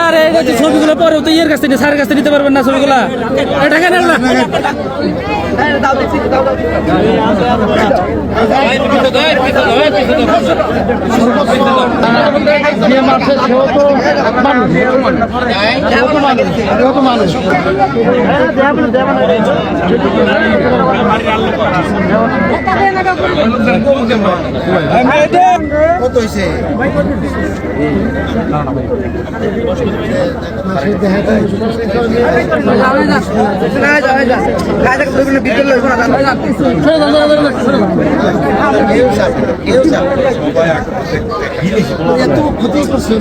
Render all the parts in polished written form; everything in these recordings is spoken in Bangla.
আরে ছবিগুলো পরে তো ইয়ের কাছে স্যারের কাছে নিতে পারবেন না ছবিগুলা টাকা নেন না কত হয়েছে ক্ষতি করছে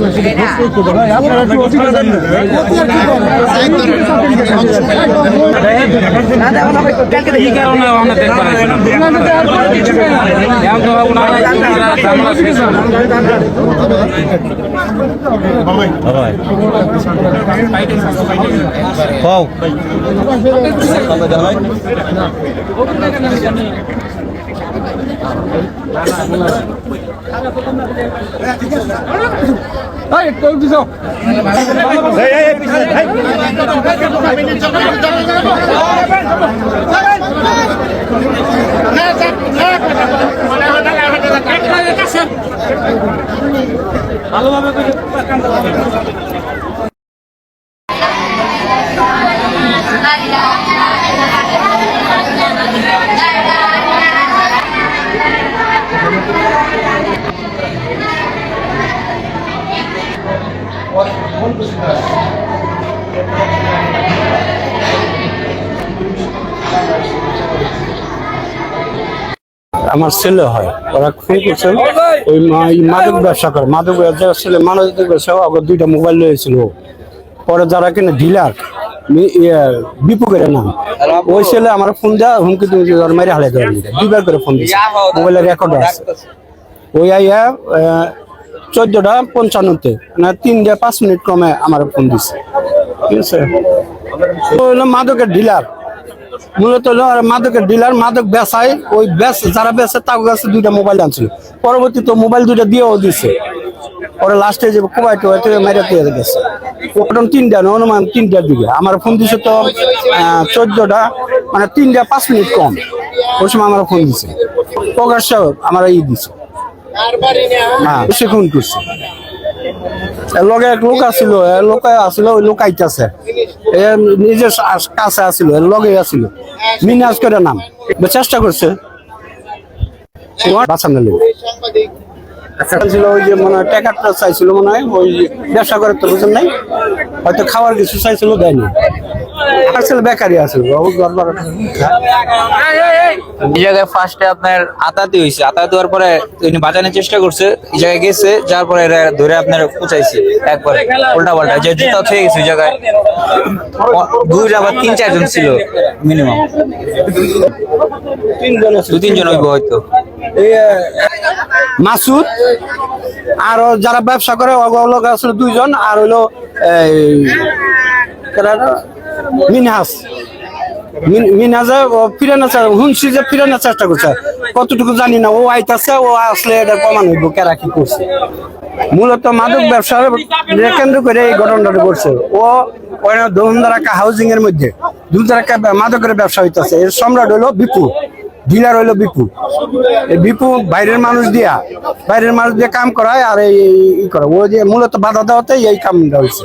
ভালোভাবে আমার ছেলে হয়, ওরা ফোন করছেন ওই মাদক ব্যবসা করে, মাদক ব্যবসা ছেলে মাদক ব্যবসা দুইটা মোবাইল রয়েছিল। পরে যারা কিনা ডিলার বিপুকের নাম, ওই ছেলে আমার ফোন দেওয়া হুমকি মেরে হালে দেওয়ার দুইবার করে ফোন দিচ্ছে, মোবাইলের রেকর্ড আছে। ওই আইয়া 14:55 মানে 3-5 মিনিট কমে আমার ফোন দিচ্ছে, ঠিক আছে। হলো মাদকের ডিলার, মূলত হলো মাদকের ডিলার, মাদক বেচায়। ওই যারা বেচে তার কাছে দুইটা মোবাইল আনছিল, পরবর্তীতে মোবাইল দুইটা দিয়েও দিচ্ছে। পরে লাস্টে যে কোবাইতে মেরে দিয়ে গেছে। ওটা 3টা অনুমান 3টার দিকে আমার ফোন দিছে, তো 14টা মানে 3-5 মিনিট কম ওই সময় আমার ফোন দিছে। প্রকাশ্য আমার এই দিছে, হ্যাঁ সে ফোন করছে। লগে এক লোক আসছিল, ওই লোক আইতাছে, নিজের কাছে আসছিল, লগে আসছিল, মিনাজ করে নাম, চেষ্টা করছে বাঁচানোর লোক ছিল। ওই যে মনে হয় টাকাটা চাইছিল, মনে হয় ওই ব্যবসা করে, তো বুঝেন নাই, হয়তো খাওয়ার কিছু চাইছিল, দেয়নি। আসলে বেকারি আছে। এই জায়গায় ফার্স্টে আপনার আতাতি হয়েছে, আতাতি হওয়ার পরে উনি বাঁচানোর চেষ্টা করছে, এই জায়গায় গেছে, যার পরে ধরে আপনার পৌঁছাইছে একবারে উল্টা পাল্টা, যে জুতা থেকে গেছে ওই জায়গায়। দুই আবার 3-4 জন ছিল মিনিমাম, 2-3 জন হইব হয়তো। মাসুদ আর যারা ব্যবসা করে আসলে 2 জন, আর হইলো মিনহাজে ফিরানোর হুনছি যে ফিরানোর চেষ্টা করছে, কতটুকু জানি না। ও আইতাছে, ও আসলে এটা প্রমাণ হইব কেরা কি করছে। মূলত মাদক ব্যবসার কেন্দ্র করে এই ঘটনাটা করছে। ও ধুমধারাকা হাউজিং এর মধ্যে ধুমধারাকা মাদকের ব্যবসা হইতেছে। এর সম্রাট হলো বিপু, ডিলার হইলো বিপু। এই বিপু বাইরের মানুষ দিয়ে কাম করায় আর এই করে। ও যে মূলত বাধা দেওয়াতে এই কামটা হয়েছে।